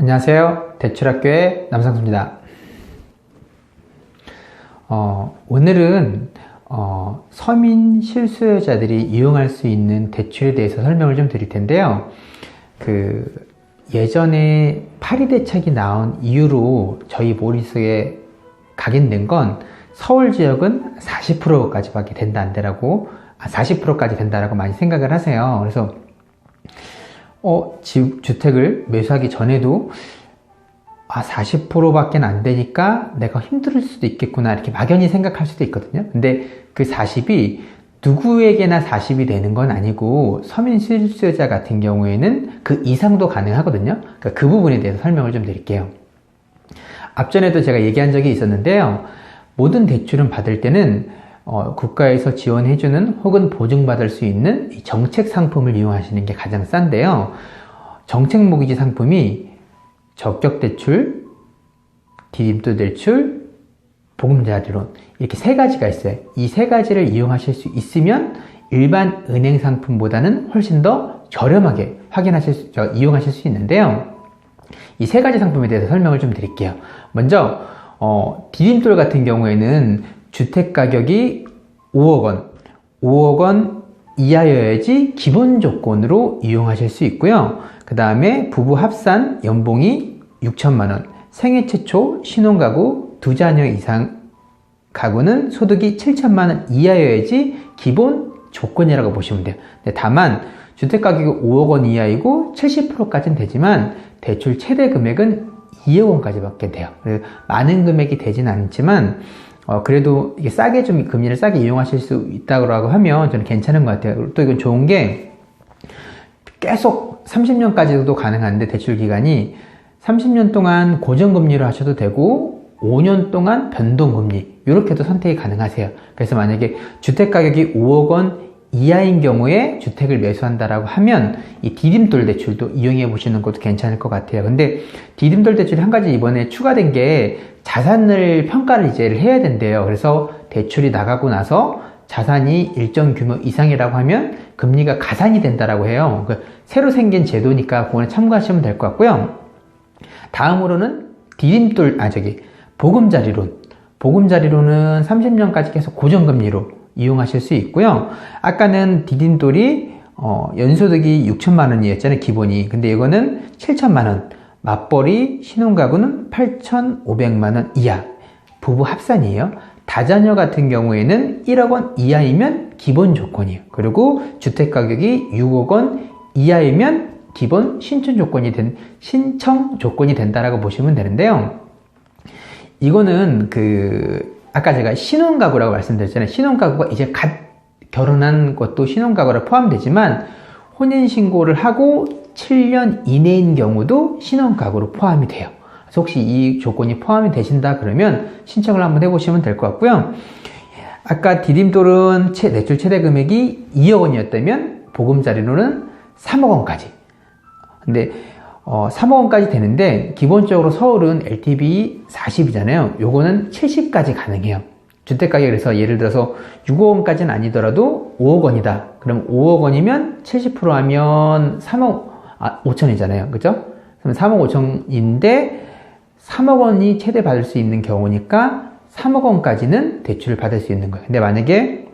안녕하세요. 대출학교의 남상수입니다. 오늘은 서민 실수요자들이 이용할 수 있는 대출에 대해서 설명을 좀 드릴 텐데요. 예전에 파리대책이 나온 이후로 저희 머릿속에 각인된 건 서울 지역은 40%까지밖에 된다 안 되라고 40%까지 된다라고 많이 생각을 하세요. 그래서 주택을 매수하기 전에도 40%밖에 안 되니까 내가 힘들 수도 있겠구나 이렇게 막연히 생각할 수도 있거든요. 근데 그 40이 누구에게나 40이 되는 건 아니고 서민 실수요자 같은 경우에는 그 이상도 가능하거든요. 그러니까 그 부분에 대해서 설명을 좀 드릴게요. 앞전에도 제가 얘기한 적이 있었는데요. 모든 대출은 받을 때는 국가에서 지원해주는 혹은 보증받을 수 있는 정책 상품을 이용하시는 게 가장 싼데요. 정책 모기지 상품이 적격대출, 디딤돌 대출, 보금자리론 이렇게 세 가지가 있어요. 이 세 가지를 이용하실 수 있으면 일반 은행 상품보다는 훨씬 더 저렴하게 이용하실 수 있는데요. 이 세 가지 상품에 대해서 설명을 좀 드릴게요. 먼저 디딤돌 같은 경우에는 주택 가격이 5억 원 이하여야지 기본 조건으로 이용하실 수 있고요. 그 다음에 부부 합산 연봉이 6천만 원, 생애 최초 신혼가구 2자녀 이상 가구는 소득이 7천만 원 이하여야지 기본 조건이라고 보시면 돼요. 다만 주택 가격이 5억 원 이하이고 70%까지는 되지만 대출 최대 금액은 2억 원까지 받게 돼요. 많은 금액이 되진 않지만 그래도 이게 금리를 싸게 이용하실 수 있다고 하면 저는 괜찮은 것 같아요. 또 이건 좋은 게 계속 30년까지도 가능한데 대출 기간이 30년 동안 고정금리로 하셔도 되고 5년 동안 변동금리 이렇게도 선택이 가능하세요. 그래서 만약에 주택 가격이 5억 원 이하인 경우에 주택을 매수한다라고 하면 이 디딤돌 대출도 이용해 보시는 것도 괜찮을 것 같아요. 근데 디딤돌 대출이 한 가지 이번에 추가된 게 자산을 평가를 이제 해야 된대요. 그래서 대출이 나가고 나서 자산이 일정 규모 이상이라고 하면 금리가 가산이 된다라고 해요. 새로 생긴 제도니까 그거는 참고하시면 될 것 같고요. 다음으로는 보금자리론. 보금자리론은 30년까지 계속 고정금리로 이용하실 수 있고요. 아까는 디딤돌이 연소득이 6천만 원이었잖아요, 기본이. 근데 이거는 7천만 원. 맞벌이 신혼가구는 8,500만 원 이하. 부부 합산이에요. 다자녀 같은 경우에는 1억 원 이하이면 기본 조건이에요. 그리고 주택 가격이 6억 원 이하이면 기본 신청 조건이 된다라고 보시면 되는데요. 이거는 아까 제가 신혼가구라고 말씀드렸잖아요. 신혼가구가 이제 갓 결혼한 것도 신혼가구로 포함되지만 혼인신고를 하고 7년 이내인 경우도 신혼가구로 포함이 돼요. 그래서 혹시 이 조건이 포함이 되신다 그러면 신청을 한번 해보시면 될 것 같고요. 아까 디딤돌은 대출 최대 금액이 2억 원이었다면 보금자리로는 3억 원까지. 근데 3억 원까지 되는데 기본적으로 서울은 LTV 40이잖아요. 요거는 70까지 가능해요. 주택가격이 그래서 예를 들어서 6억 원까지는 아니더라도 5억 원이다. 그럼 5억 원이면 70% 하면 5천이잖아요. 그죠? 그럼 3억 5천인데 3억 원이 최대 받을 수 있는 경우니까 3억 원까지는 대출을 받을 수 있는 거예요. 근데 만약에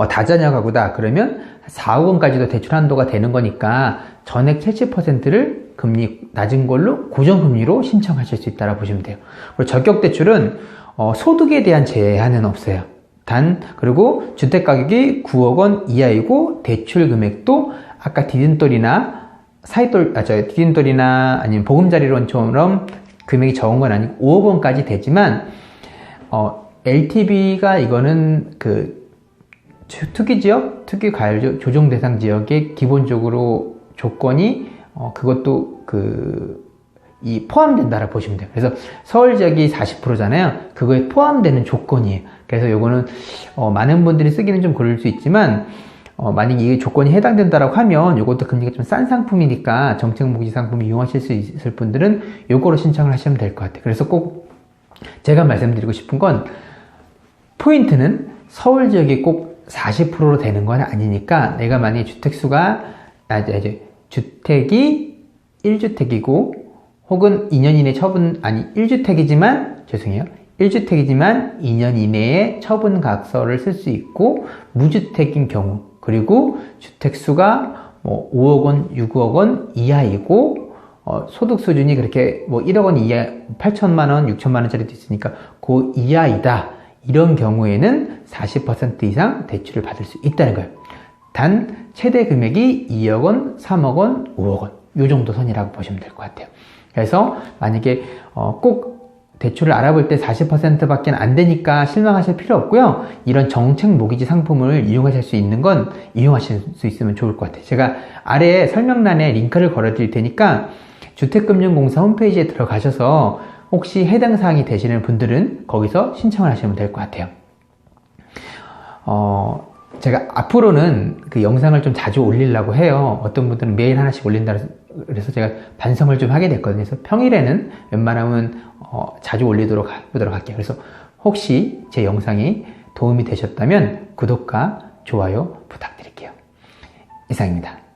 다자녀 가구다 그러면 4억 원까지도 대출 한도가 되는 거니까 전액 70%를 금리 낮은 걸로 고정금리로 신청하실 수 있다고 보시면 돼요. 그리고 적격대출은 소득에 대한 제한은 없어요. 그리고 주택가격이 9억 원 이하이고 대출 금액도 아까 디딤돌이나 아니면 보금자리론처럼 금액이 적은 건 아니고 5억 원까지 되지만 LTV가 이거는 투기지역, 투기과열 조정 대상 지역의 기본적으로 조건이 그것도 포함된다라고 보시면 돼요. 그래서 서울 지역이 40%잖아요. 그거에 포함되는 조건이에요. 그래서 요거는 많은 분들이 쓰기는 좀 그럴 수 있지만 만약에 이 조건이 해당된다라고 하면 이것도 금리가 좀 싼 상품이니까 정책 모기지 상품 이용하실 수 있을 분들은 요거로 신청을 하시면 될 것 같아요. 그래서 꼭 제가 말씀드리고 싶은 건 포인트는 서울 지역이 꼭 40%로 되는 건 아니니까 내가 만약에 주택수가 주택이 1주택이고 혹은 2년 이내 처분, 아니 1주택이지만, 죄송해요. 1주택이지만 2년 이내에 처분각서를 쓸 수 있고, 무주택인 경우, 그리고 주택수가 뭐 5억 원, 6억 원 이하이고, 소득 수준이 그렇게 뭐 1억 원 이하, 8천만 원, 6천만 원짜리도 있으니까 그 이하이다. 이런 경우에는 40% 이상 대출을 받을 수 있다는 거예요. 단 최대 금액이 2억 원, 3억 원, 5억 원. 요 정도 선이라고 보시면 될 것 같아요. 그래서 만약에 꼭 대출을 알아볼 때 40%밖에 안 되니까 실망하실 필요 없고요. 이런 정책 모기지 상품을 이용하실 수 있는 건 이용하실 수 있으면 좋을 것 같아요. 제가 아래에 설명란에 링크를 걸어 드릴 테니까 주택금융공사 홈페이지에 들어가셔서 혹시 해당 사항이 되시는 분들은 거기서 신청을 하시면 될 것 같아요. 제가 앞으로는 그 영상을 좀 자주 올리려고 해요. 어떤 분들은 매일 하나씩 올린다 그래서 제가 반성을 좀 하게 됐거든요. 그래서 평일에는 웬만하면 자주 올리도록 하도록 할게요. 그래서 혹시 제 영상이 도움이 되셨다면 구독과 좋아요 부탁드릴게요. 이상입니다.